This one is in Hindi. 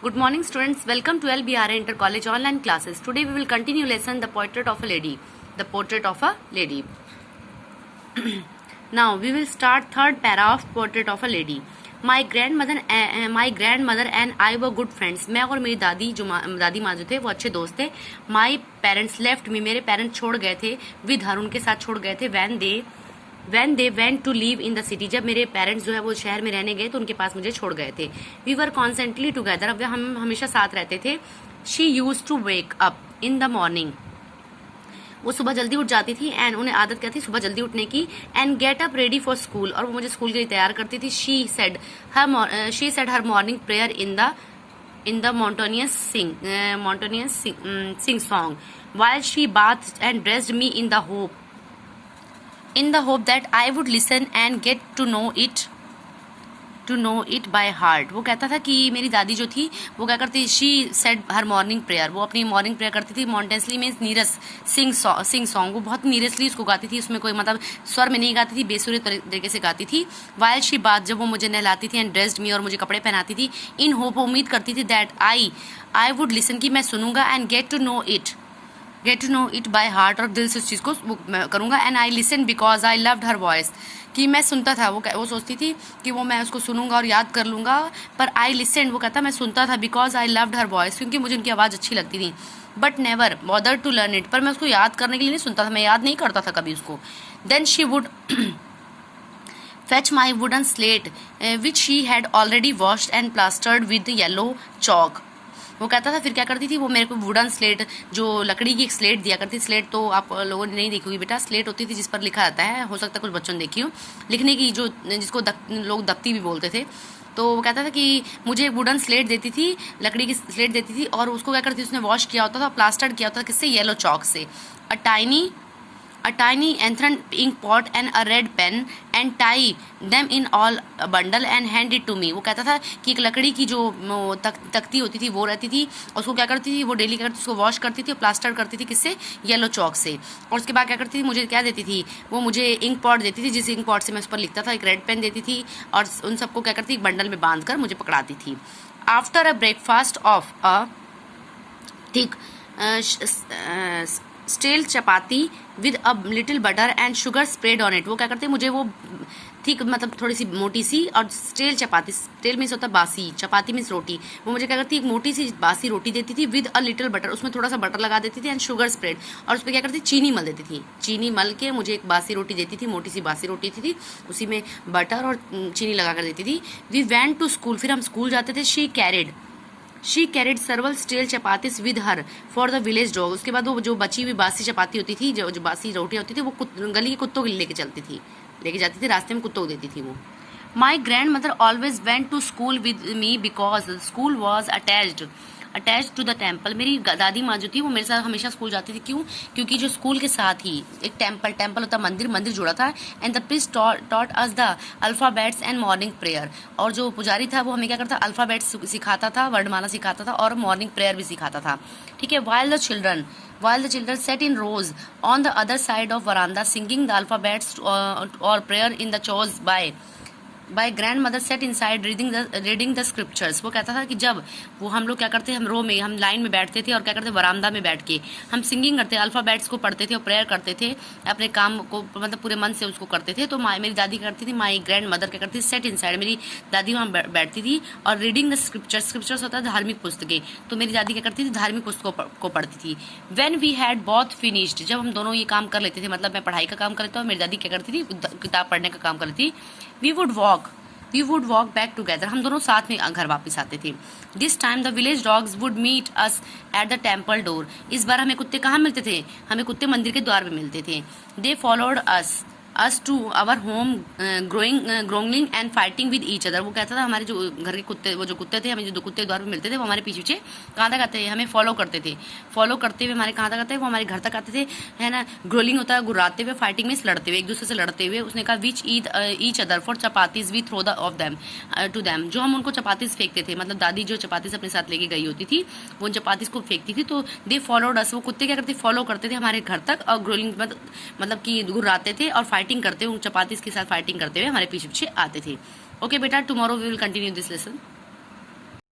Good morning, students. Welcome to LBRA Inter College online classes. Today we will continue lesson The Portrait of a Lady. The Portrait of a Lady. Now we will start third para of Portrait of a Lady. My grandmother and I were good friends. मैं और मेरी दादी माँ जो थे वो अच्छे दोस्त थे. My parents left me. मेरे पेरेंट्स छोड़ गए थे. With her उनके साथ छोड़ गए थे. When they went to live in the city, जब मेरे पेरेंट्स जो है वो शहर में रहने गए तो उनके पास मुझे छोड़ गए थे. We were constantly together. अब हम हमेशा साथ रहते थे. She used to wake up in the morning. वो सुबह जल्दी उठ जाती थी एंड उन्हें आदत क्या थी सुबह जल्दी उठने की. And get up ready for school, और वो मुझे स्कूल के लिए तैयार करती थी. She said her morning prayer in the monotonous sing song while she bathed and dressed me in the hope that I would listen and get to know it by heart. वो कहता था कि मेरी दादी जो थी वो क्या करती, she said her morning prayer, वो अपनी मॉर्निंग प्रेयर करती थी. मॉन्टेंसली मीन्स नीरस सिंग सॉन्ग, वो बहुत नीरसली उसको गाती थी, उसमें कोई मतलब स्वर में नहीं गाती थी, बेसुरे तरीके से गाती थी. वाइल शी बात, जब वो मुझे नहलाती थी, एंड ड्रेस्ड मी, और मुझे कपड़े पहनाती थी. इन होप, उम्मीद करती थी, दैट आई वुड लिसन, कि मैं सुनूंगा, and get to know it by heart, और दिल से उस चीज़ को करूँगा. And I listen because I loved her voice, कि मैं सुनता था. वो सोचती थी कि वो मैं उसको सुनूंगा और याद कर लूँगा, पर आई लिसन, वो कहता मैं सुनता था, because I loved her voice, क्योंकि मुझे उनकी आवाज़ अच्छी लगती थी. But never bother to learn it, पर मैं उसको याद करने के लिए नहीं सुनता था, मैं याद नहीं करता था कभी उसको. Then she would fetch my wooden slate which she had already washed and plastered with yellow chalk. वो कहता था, फिर क्या करती थी वो मेरे को वुडन स्लेट, जो लकड़ी की एक स्लेट दिया करती. स्लेट तो आप लोगों ने नहीं देखी होगी बेटा. स्लेट होती थी जिस पर लिखा जाता है, हो सकता है कुछ बच्चों ने देखी हो, लिखने की, जो जिसको लोग दफ्ती भी बोलते थे. तो वो कहता था कि मुझे एक वुडन स्लेट देती थी, लकड़ी की स्लेट देती थी, और उसको क्या करती थी, उसने वॉश किया होता था, प्लास्टर्ड किया होता था, किससे, येलो चॉक से. A tiny anthrun ink pot and a red pen, and tie them in all a bundle and hand it to me. वो कहता था कि एक लकड़ी की जो तख्ती होती थी वो रहती थी, और उसको क्या करती थी, वो डेली क्या करती थी, उसको वॉश करती थी और प्लास्टर करती थी, किससे, येलो चॉक से. और उसके बाद क्या करती थी, मुझे क्या देती थी, वो मुझे इंक पॉट देती थी, जिस इंक पॉट से मैं उस पर लिखता था. एक रेड पेन देती थी, और उन सबको क्या करती, एक बंडल में बांध कर मुझे पकड़ाती थी. After a breakfast of a thick stale chapati with a little butter and sugar spread on it. वो क्या करते मुझे वो थिक मतलब थोड़ी सी मोटी सी, और स्टेल चपाती, स्टेल मीन्स होता है बासी, चपाती मीन्स रोटी, वो मुझे क्या करती एक मोटी सी बासी रोटी देती थी विद अ लिटिल बटर, उसमें थोड़ा सा बटर लगा देती थी, एंड शुगर स्प्रेड, और उस पर क्या करती चीनी मल देती थी. चीनी मल के मुझे एक बासी रोटी देती थी, मोटी सी बासी रोटी थी, उसी में बटर और चीनी लगा कर देती थी. वी वेंट टू स्कूल, फिर हम स्कूल जाते थे. She carried several stale chapatis with her for the village dog. उसके बाद वो जो बची हुई बासी चपाती होती थी, जो बासी रोटी होती थी, वो गली के कुत्तों के लिए लेके जाती थी, रास्ते में कुत्तों को देती थी वो. My grandmother always went to school with me because school was attached to the temple. मेरी दादी माँ जो थी वो मेरे साथ हमेशा स्कूल जाती थी. क्यों? क्योंकि जो स्कूल के साथ ही एक टेम्पल होता, मंदिर जुड़ा था. And the priest taught us the alphabets and morning prayer, और जो पुजारी था वो हमें क्या करता, अल्फाबेट्स सिखाता था, वर्णमाला सिखाता था, और मॉर्निंग प्रेयर भी सिखाता था. ठीक है. While the children sat in rows on the other side of verandah singing the alphabets और प्रेयर इन द चोज by grandmother sat inside reading the scriptures. वो कहता था कि जब वो हम लोग क्या करते, हम रो में, हम लाइन में बैठते थे, और क्या करते, वरामदा में बैठ के हम सिंगिंग करते, अल्फाबेट्स को पढ़ते थे और प्रेयर करते थे, अपने काम को मतलब पूरे मन से उसको करते थे. तो मेरी दादी करती थी, माई ग्रैंड मदर क्या करती थी, सेट इन साइड, मेरी दादी वहाँ बैठती थी, और रीडिंग द स्क्रिप्चर्स होता है धार्मिक पुस्तकें, तो मेरी दादी क्या करती थी, धार्मिक पुस्तकों को पढ़ती थी. When we had both finished, जब हम दोनों ये काम कर लेते थे, मतलब मैं पढ़ाई का काम कर लेता हूँ, मेरी दादी क्या करती थी, किताब पढ़ने का काम कर लेती. We would walk back together, हम दोनों साथ में घर वापस आते थे. This time the village dogs would meet us at the temple door. इस बार हमें कुत्ते कहाँ मिलते थे, हमें कुत्ते मंदिर के द्वार पे मिलते थे. They followed us to our home growling and fighting with each other. वो कहता था हमारे जो घर के कुत्ते, वो जो कुत्ते थे, हमें जो कुत्ते द्वार पे मिलते थे, वो हमारे पीछे कहाँ तक आते थे, हमें फॉलो करते हुए हमारे कहाँ तक आते थे, वो हमारे घर तक आते थे, है ना. ग्रोलिंग होता है गुर्राते हुए, फाइटिंग में लड़ते हुए, एक दूसरे से लड़ते हुए. उसने कहा which each other for chapatis we throw the of them to them. जो हम उनको चपातीज फेंकते थे, मतलब दादी जो चपातीज अपने साथ लेके गई होती थी, वो उन चपातीज को फेंकती थी. तो दे फॉलोड अस, वो कुत्ते क्या करते, फॉलो करते थे हमारे घर तक, और ग्रोलिंग मतलब कि गुर्राते थे और फाइटिंग करते हुए, चपातीज के साथ फाइटिंग करते हुए हमारे पीछे आते थे. ओके बेटा, tomorrow we will continue this lesson.